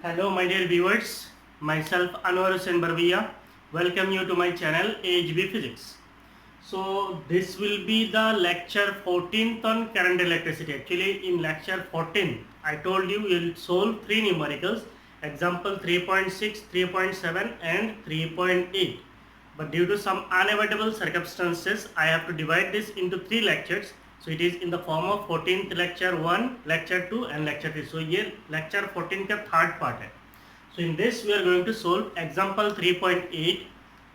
Hello, my dear viewers. Myself Anwar Hussain Barbiya. Welcome you to my channel AHB Physics. So this will be the lecture 14th on current electricity. Actually, in lecture 14, I told you we'll solve three numericals. Example 3.6, 3.7, and 3.8. But due to some unavoidable circumstances, I have to divide this into three lectures. So it is in the form of 14th lecture 1, lecture 2 and lecture 3. So ये lecture 14 का third part है. So in this we are going to solve example 3.8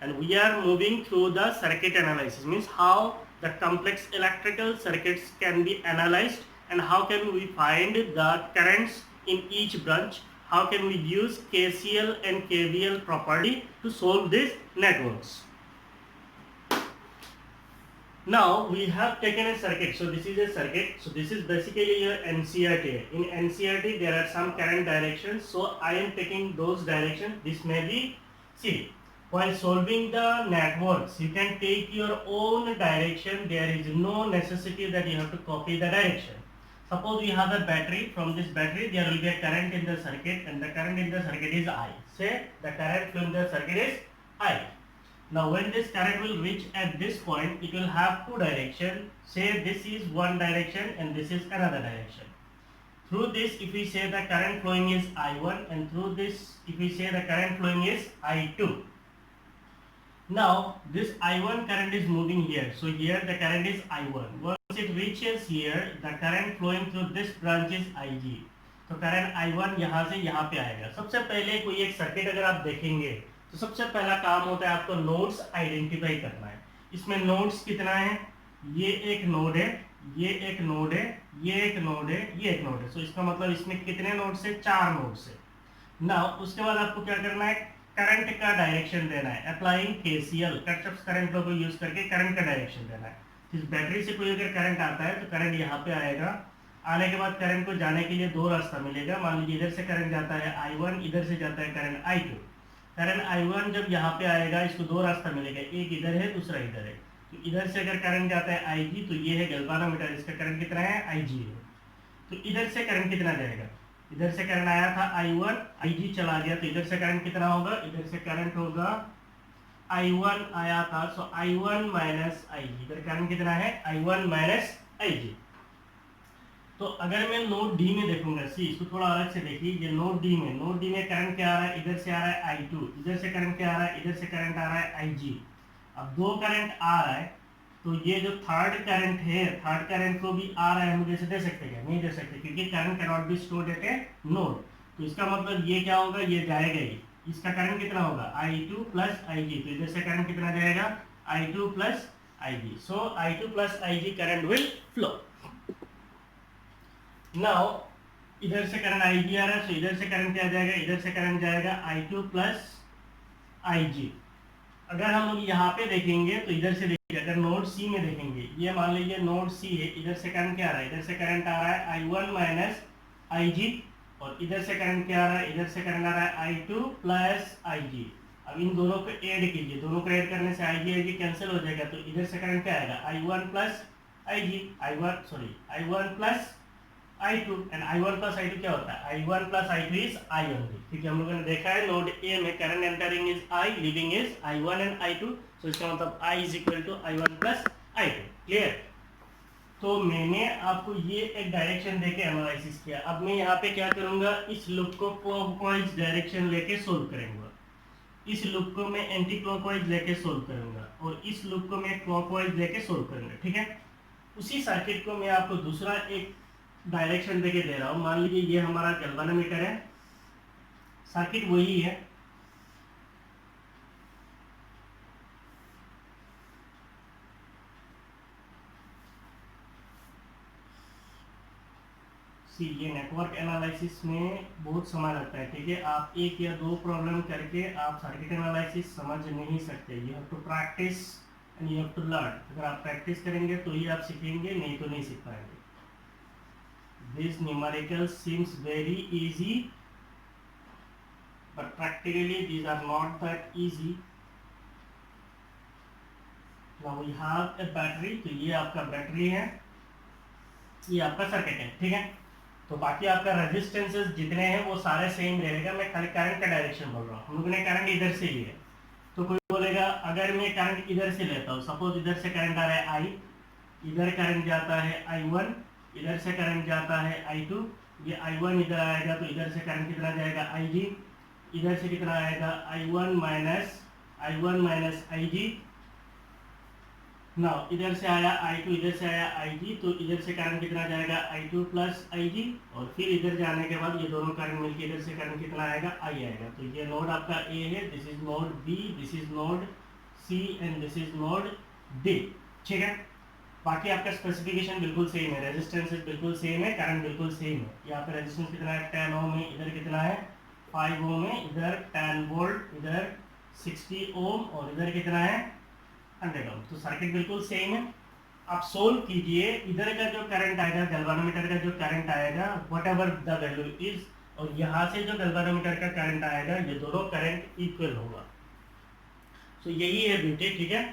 and we are moving through the circuit analysis, means how the complex electrical circuits can be analyzed and how can we find the currents in each branch, how can we use KCL and KVL property to solve these networks. Now we have taken a circuit. So this is a circuit. So this is basically your NCERT. In NCERT there are some current directions. So I am taking those directions. This may be, see, while solving the networks, you can take your own direction. There is no necessity that you have to copy the direction. Suppose you have a battery. From this battery there will be a current in the circuit and the current in the circuit is I. Say the current from the circuit is I. Now when this current will reach at this point, it will have two directions. Say this is one direction and this is another direction. Through this, if we say the current flowing is I1, and through this, if we say the current flowing is I2. Now this I1 current is moving here. So here the current is I1. Once it reaches here, the current flowing through this branch is IG. तो current I1 यहाँ से यहाँ पे आएगा. सबसे पहले कोई एक सर्किट अगर आप देखेंगे तो सबसे पहला काम होता है आपको नोड्स आइडेंटिफाई करना है. इसमें नोड्स कितना है? ये एक नोड है, ये एक नोड है, ये एक नोड है, ये एक नोड है. सो इसका मतलब इसमें कितने नोड्स है? 4 नोड्स है. नाउ उसके बाद आपको क्या करना है? करंट का डायरेक्शन देना है. Applying KCL, Kirchhoff's current law को यूज करके करंट का डायरेक्शन देना है. इस बैटरी से कोई अगर करंट आता है तो करंट यहाँ पे आएगा. आने के बाद करंट को जाने के लिए दो रास्ता मिलेगा. मान लीजिए इधर से करंट जाता है I1, इधर से जाता है करंट I2. करंट I1 जब यहाँ पे आएगा इसको दो रास्ता मिलेगा, एक इधर है दूसरा इधर है. तो इधर से अगर करंट जाता है IG, तो ये है गैल्वानोमीटर, इसका करंट कितना है? IG है. तो इधर से करंट कितना जाएगा? इधर से करंट आया था I1, IG चला गया, तो इधर से करंट कितना होगा? इधर से करंट होगा I1 आया था, सो I1 माइनस IG. इधर करंट कितना है? I1 minus IG. तो अगर मैं नोड डी में देखूंगा, सी इसको थोड़ा अलग से देखिए. ये नोड डी में करंट क्या आ रहा है? इधर से आ रहा है I2, इधर से करंट क्या आ रहा है? इधर से करंट आ रहा है IG. अब दो करंट आ रहा है, तो ये जो थर्ड करंट है, थर्ड करंट को भी आ रहा है, हम जैसे दे सकते हैं? नहीं दे सकते, क्योंकि current can not be stored at A node. तो इसका मतलब ये क्या होगा? ये जाएगा ही. इसका करंट कितना होगा? I2 plus IG. तो इधर से करंट कितना जाएगा? I2 plus IG. So I2 plus IG current will flow. Now इधर से करंट IG आ रहा है, तो इधर से करंट क्या जाएगा? इधर से करंट जाएगा I2 प्लस IG. अगर हम लोग यहाँ पे देखेंगे तो इधर से देखिए, अगर नोड सी में देखेंगे, ये मान लीजिए नोड सी है, इधर से करंट क्या आ रहा है? इधर से करंट आ रहा है I1 माइनस IG, और इधर से करंट क्या आ रहा है? इधर से करंट आ रहा है I2 प्लस IG. अब इन दोनों को ऐड कीजिए, दोनों को ऐड करने से IG कैंसिल हो जाएगा, तो इधर से करंट क्या आएगा? I1 plus IG, I1 plus I2, and I1 plus I2 क्या होता है? I1 plus I2 is I only. ठीक है, हम लोगों ने देखा है नोड ए में current entering is I, leaving is I1 and I2. So इसका मतलब I is equal to I1 plus I2. Clear? तो मैंने आपको ये एक डायरेक्शन देके एनालिसिस किया. अब मैं यहाँ पे क्या करूंगा? इस लूप को क्लॉकवाइज डायरेक्शन लेके सोल्व करूंगा. इस लूप को मैं एंटी क्लॉकवाइज लेके सोल्व करूंगा, और इस लूप को मैं क्लॉकवाइज लेके सोल्व करूंगा. ठीक है, उसी सर्किट को मैं आपको दूसरा एक डायरेक्शन देके दे रहा हूं. मान लीजिए ये हमारा गैल्वानोमीटर है, सर्किट वही है. सी ये नेटवर्क एनालिसिस में बहुत समय लगता है. ठीक है, आप एक या दो प्रॉब्लम करके आप सर्किट एनालिसिस समझ नहीं सकते. You have to practice and you have to learn. अगर आप प्रैक्टिस करेंगे तो ही आप सीखेंगे, नहीं तो नहीं सीख पाएंगे. This numerical seems very easy, but practically these are not that easy. Now we have a battery. तो ये आपका बैटरी है, ये आपका सर्किट है. ठीक है, तो बाकी आपका रेजिस्टेंसेस जितने हैं वो सारे सेम रहेगा। मैं खाली करंट का डायरेक्शन बोल रहा हूँ। हम लोगों ने करंट इधर से लिया, तो कोई बोलेगा अगर मैं करंट इधर से लेता हूँ, सपोज इधर से करंट आ रहा है आई, इधर करंट जाता है I1, इधर से करंट जाता है I2, ये I1 इधर आएगा तो इधर से करंट कितना जाएगा IG, इधर से कितना आएगा I1 माइनस IG। ना इधर से आया I2, इधर से आया IG, तो इधर से करंट कितना जाएगा I2 प्लस IG, और फिर इधर जाने के बाद ये दोनों करंट मिलकर इधर से करंट कितना आएगा I आएगा। तो ये नोड आपका A है, this is node B, this is node C and this is node D। ठीक है, बाकी आपका स्पेसिफिकेशन बिल्कुल सेम है, रेजिस्टेंस बिल्कुल सेम है, करंट बिल्कुल सेम है। यहाँ पे रेजिस्टेंस कितना है 10 ओम है, इधर कितना है 5 ओम है, इधर 10 वोल्ट, इधर 60 ओम और इधर कितना है 100 ओम। तो सर्किट बिल्कुल सेम है। आप सोल्व कीजिए, इधर का जो करंट आएगा गैल्वेनोमीटर का जो करंट आएगा what ever the value is, और यहाँ से जो गैल्वेनोमीटर का करंट आएगा ये दोनों करंट इक्वल होगा। तो यही है ब्यूटी। ठीक है,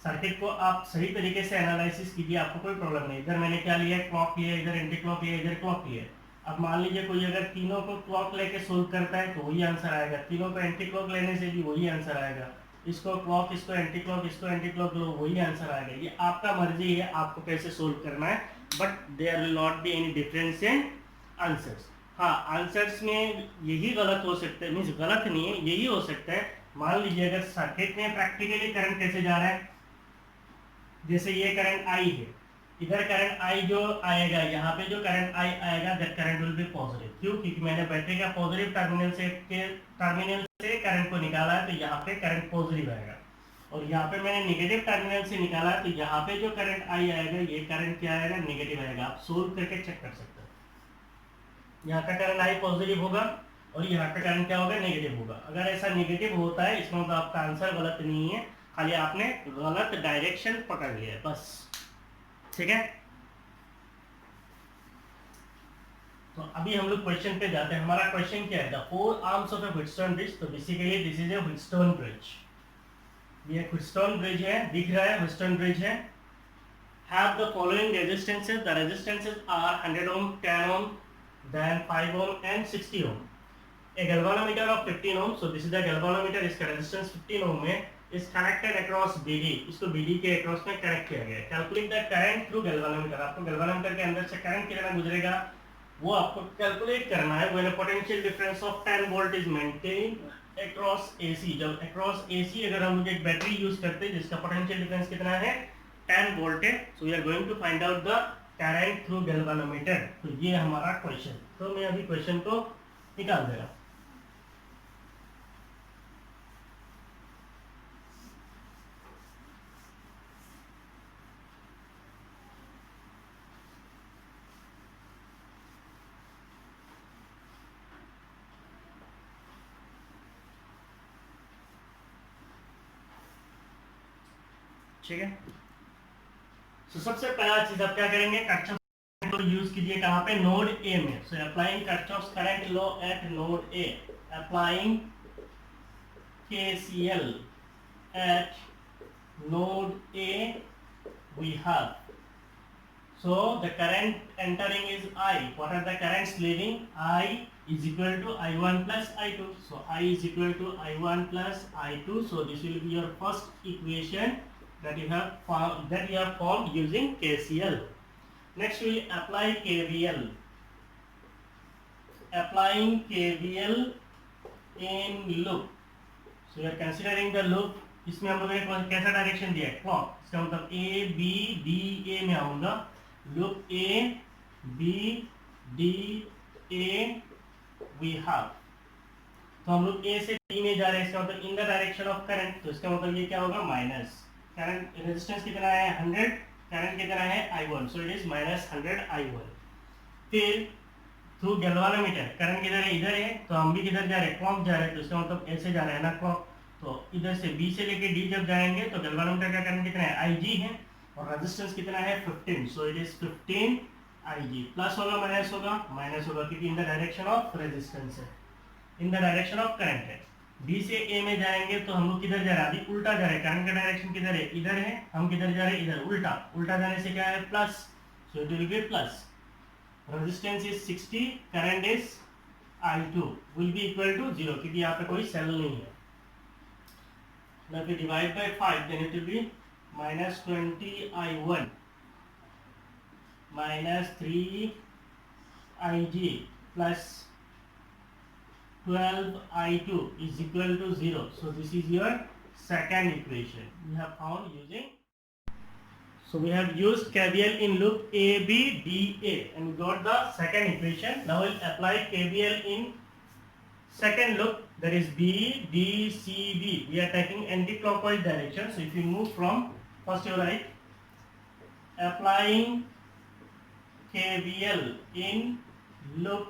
सर्किट को आप सही तरीके से एनालिसिस कीजिए, आपको कोई प्रॉब्लम नहीं। इधर मैंने क्या लिया, क्लॉक लिया, इधर एंटी क्लॉक लिया, इधर क्लॉक लिया। अब मान लीजिए कोई अगर तीनों को क्लॉक लेके सोल्व करता है तो वही आंसर आएगा, तीनों को एंटी क्लॉक लेने से भी वही आंसर आएगा, इसको क्लॉक, इसको एंटी क्लॉक, इसको एंटी क्लॉक लो, वही आंसर आएगा। ये आपका मर्जी है आपको कैसे सोल्व करना है, but there will not be any difference in answers. हाँ, आंसर्स में यही गलत हो सकता है, मीन्स गलत नहीं है, यही हो सकता है। मान लीजिए अगर सर्किट में प्रैक्टिकली करंट कैसे जा रहा है, जैसे ये करंट I है, इधर करंट I जो आएगा, यहाँ पे जो करंट I आएगा that current will be positive. क्यों? क्योंकि मैंने बैटरी का पॉजिटिव टर्मिनल से करंट को निकाला है, तो यहाँ पे करंट पॉजिटिव आएगा, और यहाँ पे मैंने नेगेटिव टर्मिनल से निकाला है, तो यहाँ पे जो करंट I आएगा ये करंट क्या आएगा, नेगेटिव आएगा। आप सोल्व करके चेक कर सकते हो। यहाँ का करंट I पॉजिटिव होगा और यहाँ का करंट क्या होगा, नेगेटिव होगा। अगर ऐसा नेगेटिव होता है इसमें मतलब आपका आंसर गलत नहीं है, खाली आपने गलत डायरेक्शन पकड़ लिया है बस। ठीक है, तो अभी हम लोग क्वेश्चन पे जाते हैं। हमारा क्वेश्चन क्या है, the 4 arms of a Wheatstone bridge. तो basically this is a Wheatstone bridge, ये व्हीटस्टोन ब्रिज है, दिख रहा है व्हीटस्टोन ब्रिज है। Have the following resistances, the resistances are 100 ohm, 10 ohm, then 5 ohm and 60 ohm. A galvanometer of 15 ohm, so this is the galvanometer, इसका resistance 15 ohm है, is connected across BD, इसको BD के across में connect किया गया है। Calculate the current through galvanometer, आपको galvanometer के अंदर से करंट कितना गुजरेगा वो आपको कैलकुलेट करना है। When a potential difference of 10 volt is maintained across AC, जब across AC अगर हम लोग एक बैटरी यूज करते हैं जिसका पोटेंशियल डिफरेंस कितना है 10 वोल्ट है, so we are going to find out the current through galvanometer। तो ये हमारा क्वेश्चन, तो मैं अभी क्वेश्चन को निकाल दे रहा हूँ। ठीक है, तो सबसे पहला चीज आप क्या करेंगे, किरचॉफ को यूज कीजिए कहां पे, नोड ए में। So applying Kirchhoff's current law at node A, applying KCL at node A we have, so the current entering is I, what are the currents leaving, I is equal to I1 plus I2, so I is equal to I1 plus I2, so this will be your first equation that you have formed using KCL. Next we apply KVL, applying KVL in loop, so you are considering the loop। इसमें हम लोगों ने कैसा direction दिया है, clock, इसका मतलब A B D A में आऊंगा, loop A B D A we have, तो हम लोग A से B में जा रहे हैं, इसका मतलब इन द डायरेक्शन ऑफ करंट, तो इसका मतलब ये क्या होगा, माइनस करंट, रेजिस्टेंस कितना है 100, करंट कितना है I1, so it is minus 100 I1। फिर थ्रू गैल्वेनोमीटर करंट किधर है, इधर है, तो हम भी किधर जा रहे हैं, क्लॉक जा रहे हैं, तो इसका मतलब ऐसे जा रहा है ना क्लॉक, तो इधर से B से लेके D जब जाएंगे तो गैल्वेनोमीटर का करंट कितना है IG है, और रेजिस्टेंस कितना है 15, so it is 15 IG। Plus होगा माइनस होगा, माइनस होगा क्योंकि in the direction of resistance है, in the direction of current है। B से A में जाएंगे तो हम लोग किधर जा रहे हैं, अभी उल्टा जा रहे हैं, करंट का डायरेक्शन किधर है, इधर है, हम किधर जा रहे हैं, इधर, उल्टा, उल्टा जाने से क्या है plus, so it will be plus. Resistance is 60, current is I2 will be equal to 0 क्योंकि यहाँ पे कोई सेल नहीं है. Now if we divide by 5 then it will be minus 20I1 minus 3IG plus 12I2 is equal to 0. So this is your second equation we have found using. So we have used KVL in loop A, B, D, A and we got the second equation. Now we'll apply KVL in second loop, that is B, D, C, B. We are taking anti-clockwise direction. So if you move from, first you write applying KVL in loop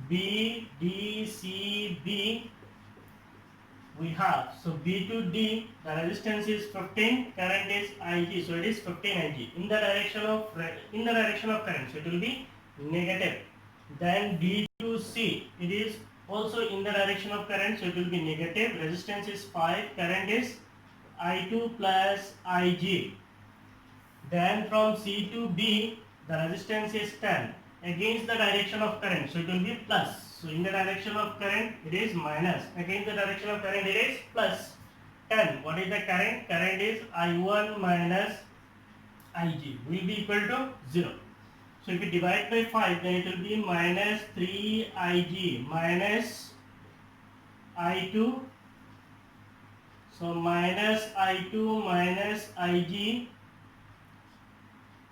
B, D, C, B. We have, so B to D, the resistance is 15, current is Ig, so it is 15 Ig. In the direction of current, so it will be negative. Then D to C, it is also in the direction of current, so it will be negative. Resistance is 5, current is I2 plus Ig. Then from C to B, the resistance is 10 against the direction of current, so it will be plus. So in the direction of current it is minus, against the direction of current it is plus 10. What is the current? Current is I1 minus Ig will be equal to 0. So if we divide by 5 then it will be minus 3Ig minus I2. So minus I2 minus Ig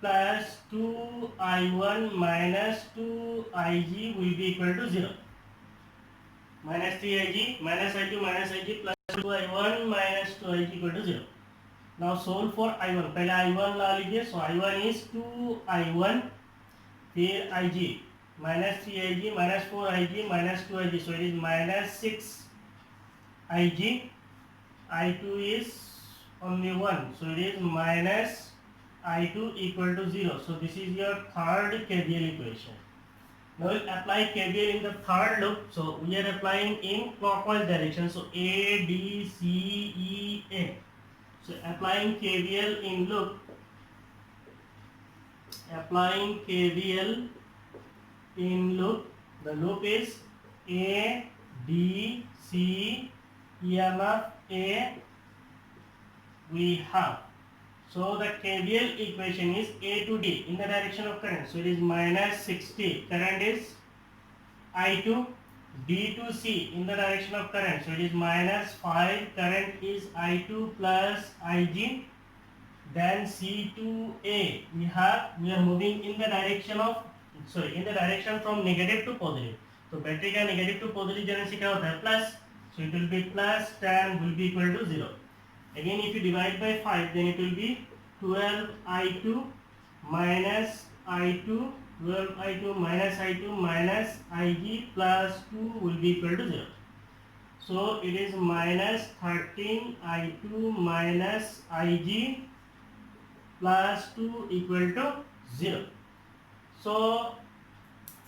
plus 2I1 minus 2Ig will be equal to 0. Minus 3Ig minus I2 minus Ig plus 2I1 minus 2Ig equal to 0. Now solve for I1. पहले I1 ला लीजिए. So I1 is 2I1 फिर Ig minus 3Ig minus 4Ig minus 2Ig. So it is minus 6Ig. I2 is only 1. So it is minus I2 equal to 0. So this is your third KVL equation. Now we'll apply KVL in the third loop. So we are applying in clockwise direction. So A, D, C, E, A. So applying KVL in loop. Applying KVL in loop. The loop is A, D, C, EMF A. We have. So the KVL equation is A to D in the direction of current. So it is minus 60. Current is I2. D to C in the direction of current. So it is minus 5. Current is I2 plus Ig. Then C to A. We are moving in the direction of from negative to positive. So battery का negative to positive जाने से क्या होता है plus. So it will be plus 10 will be equal to 0. Again if you divide by 5 then it will be 12I2 minus I2, 12I2 minus I2 minus Ig plus 2 will be equal to 0. So it is minus 13I2 minus Ig plus 2 equal to 0. So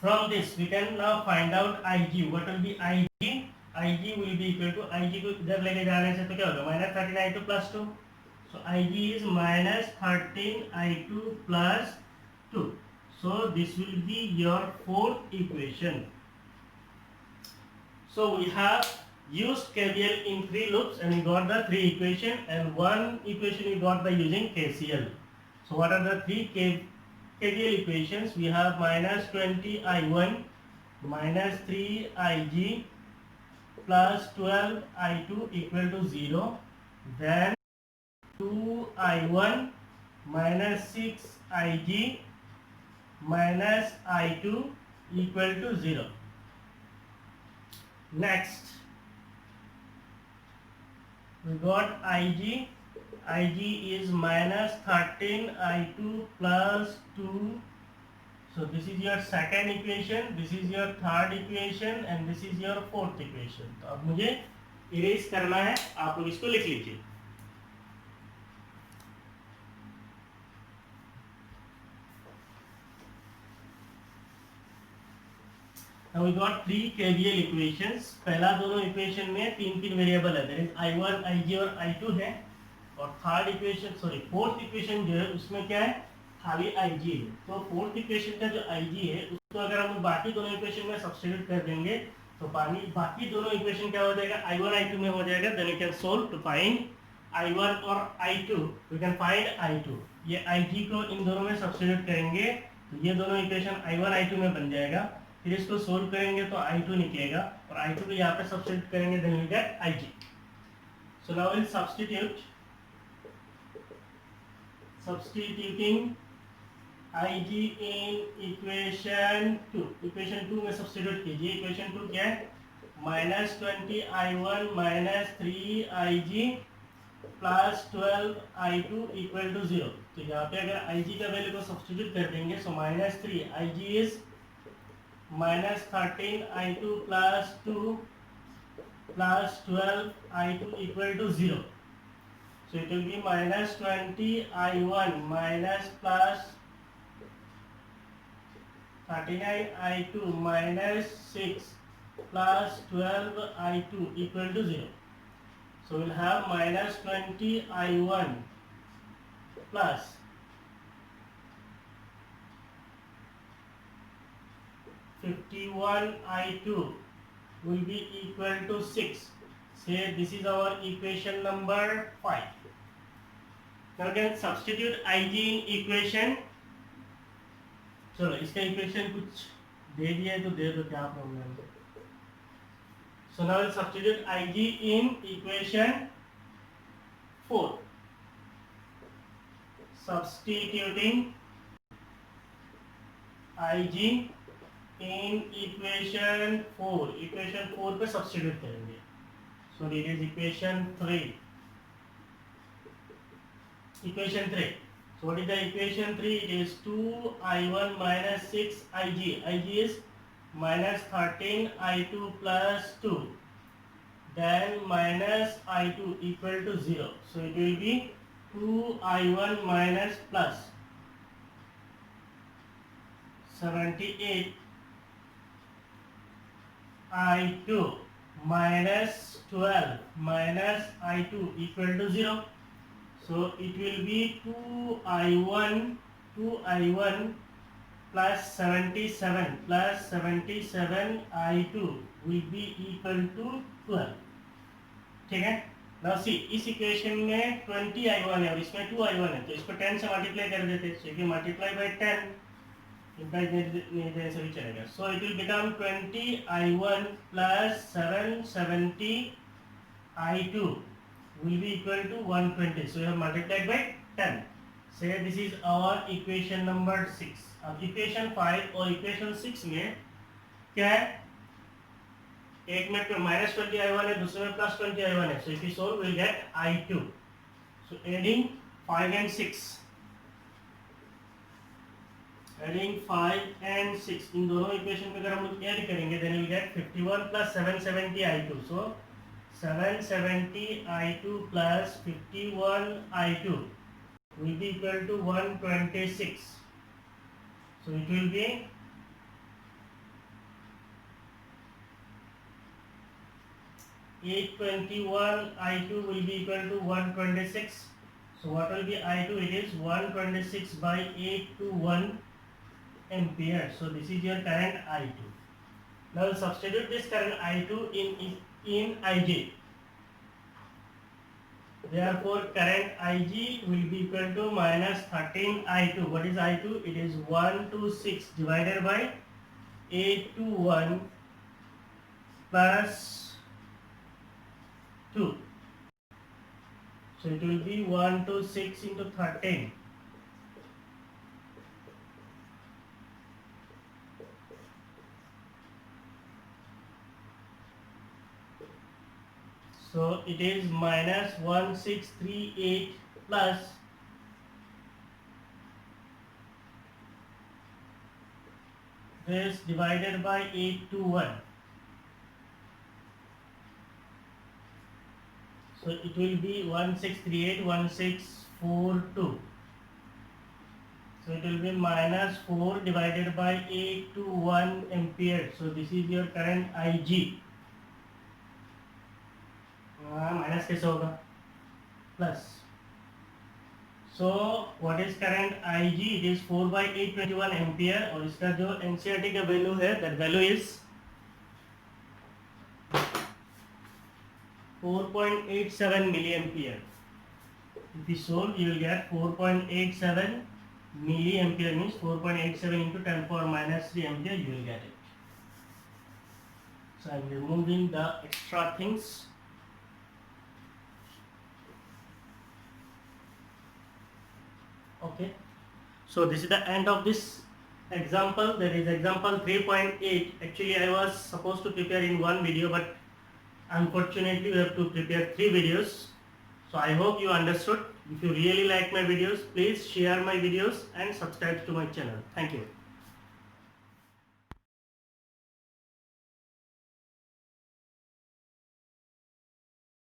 from this we can now find out Ig. What will be Ig? Ig will be equal to, Ig को इधर लेके जाने से तो क्या होगा minus 13I2 plus 2. So Ig is minus 13I2 plus 2. So this will be your fourth equation. So we have used KVL in 3 loops and we got the 3 equation and 1 equation we got by using KCL. So what are the 3 KVL equations? We have minus 20I1 minus 3Ig plus 12I2 equal to 0. Then 2I1 minus 6Ig minus I2 equal to 0. Next we got Ig. Ig is minus 13I2 plus 2. So this is your second equation, this is your third equation and this is your fourth equation. तो अब मुझे erase करना है, आप लोग इसको लिख लीजिए. Now we got 3 KVL equations. पहला दोनों इक्वेशन में 3 वेरिएबल है, that is I1, Ig और I2 है. और फोर्थ इक्वेशन जो है उसमें क्या है, खाली IG है, तो फोर्थ इक्वेशन का जो IG है उसको अगर हम बाकी दोनों इक्वेशन में सब्स्टिट्यूट कर देंगे तो बाकी दोनों इक्वेशन क्या हो जाएगा, I1 I2 में हो जाएगा। Then you can solve to find I1 और I2, we can find I2। ये IG को इन दोनों में सब्स्टिट्यूट करेंगे तो ये दोनों इक्वेशन I1 I2 में बन जाएगा। फिर इसको सोल्व करेंगे तो I2 निकलेगा और I2 को यहाँ पे सब्स्टिट्यूट करेंगे, then we get IG। So now will substituting IG in equation 2। Equation 2 में सब्स्टिट्यूट कीजिए। इक्वेशन 2 क्या है, -20I1 -3IG plus 12I2 equal to 0। तो यहाँ पे अगर IG का वैल्यू को सब्स्टिट्यूट कर देंगे so -3IG is -13I2 plus 2 प्लस 12I2 equal to 0। So it will be -20I1 minus plus 39I2 minus 6 plus 12I2 equal to 0. So we'll have -20I1 plus 51I2 will be equal to 6. Say this is our equation number 5. Now again substitute IG in equation। चलो इसका equation कुछ दे दिया है तो दे दो, क्या problem है। So now we'll substitute IG in equation 4। Substituting IG in equation 4। Equation 4 पे सब्स्टिट्यूट करेंगे। So it is equation 3। Equation 3. So what is the equation 3? It is 2I1 minus 6IG. IG is minus 13I2 plus 2. Then minus I2 equal to 0. So it will be 2I1 minus plus 78 I2 minus 12 minus I2 equal to 0. So it will be 2I1 plus 77 I2 will be equal to 12। ठीक है। Now see इस equation में 20I1 है और इसमें 2I1 है, तो इसको 10 से मल्टीप्लाई कर देते हैं। So if you multiply by 10 imply नहीं देने से भी चलेगा। So it will become 20I1 plus 770 I2 will be equal to 120। So you have multiplied by 10। Say this is our equation number 6। अब इक्वेशन 5 और इक्वेशन 6 में क्या है, एक में -20I1 है, दूसरे में +20I1 है। So if you solve we'll get I2। So adding 5 and 6, इन दोनों इक्वेशन में अगर हम लोग ऐड करेंगे then we'll get 51 plus 770 I2। So 770 I2 plus 51 I2 will be equal to 126। So it will be 821 I2 will be equal to 126। So what will be I2? It is 126 by 821 ampere। So this is your current I2। Now substitute this current I2 in IG। Therefore current IG will be equal to -13 I2। What is I2? It is 126 divided by 821 plus 2। So it will be 126 into 13। So it is -1638 plus this divided by 821। So it will be 1638 1642। So it will be -4 divided by 821 ampere। So this is your current IG। Minus कैसे होगा, plus. So what is current Ig? It is 4/821 ampere और इसका जो NCERT का value है that value is 4.87 milliampere. If you solve, you will get 4.87 milliampere means 4.87 into 10 power minus 3 ampere. You will get it. So I am removing the extra things. Okay. So this is the end of this example. That is example 3.8. Actually, I was supposed to prepare in one video, but unfortunately, we have to prepare 3 videos. So I hope you understood. If you really like my videos, please share my videos and subscribe to my channel. Thank you.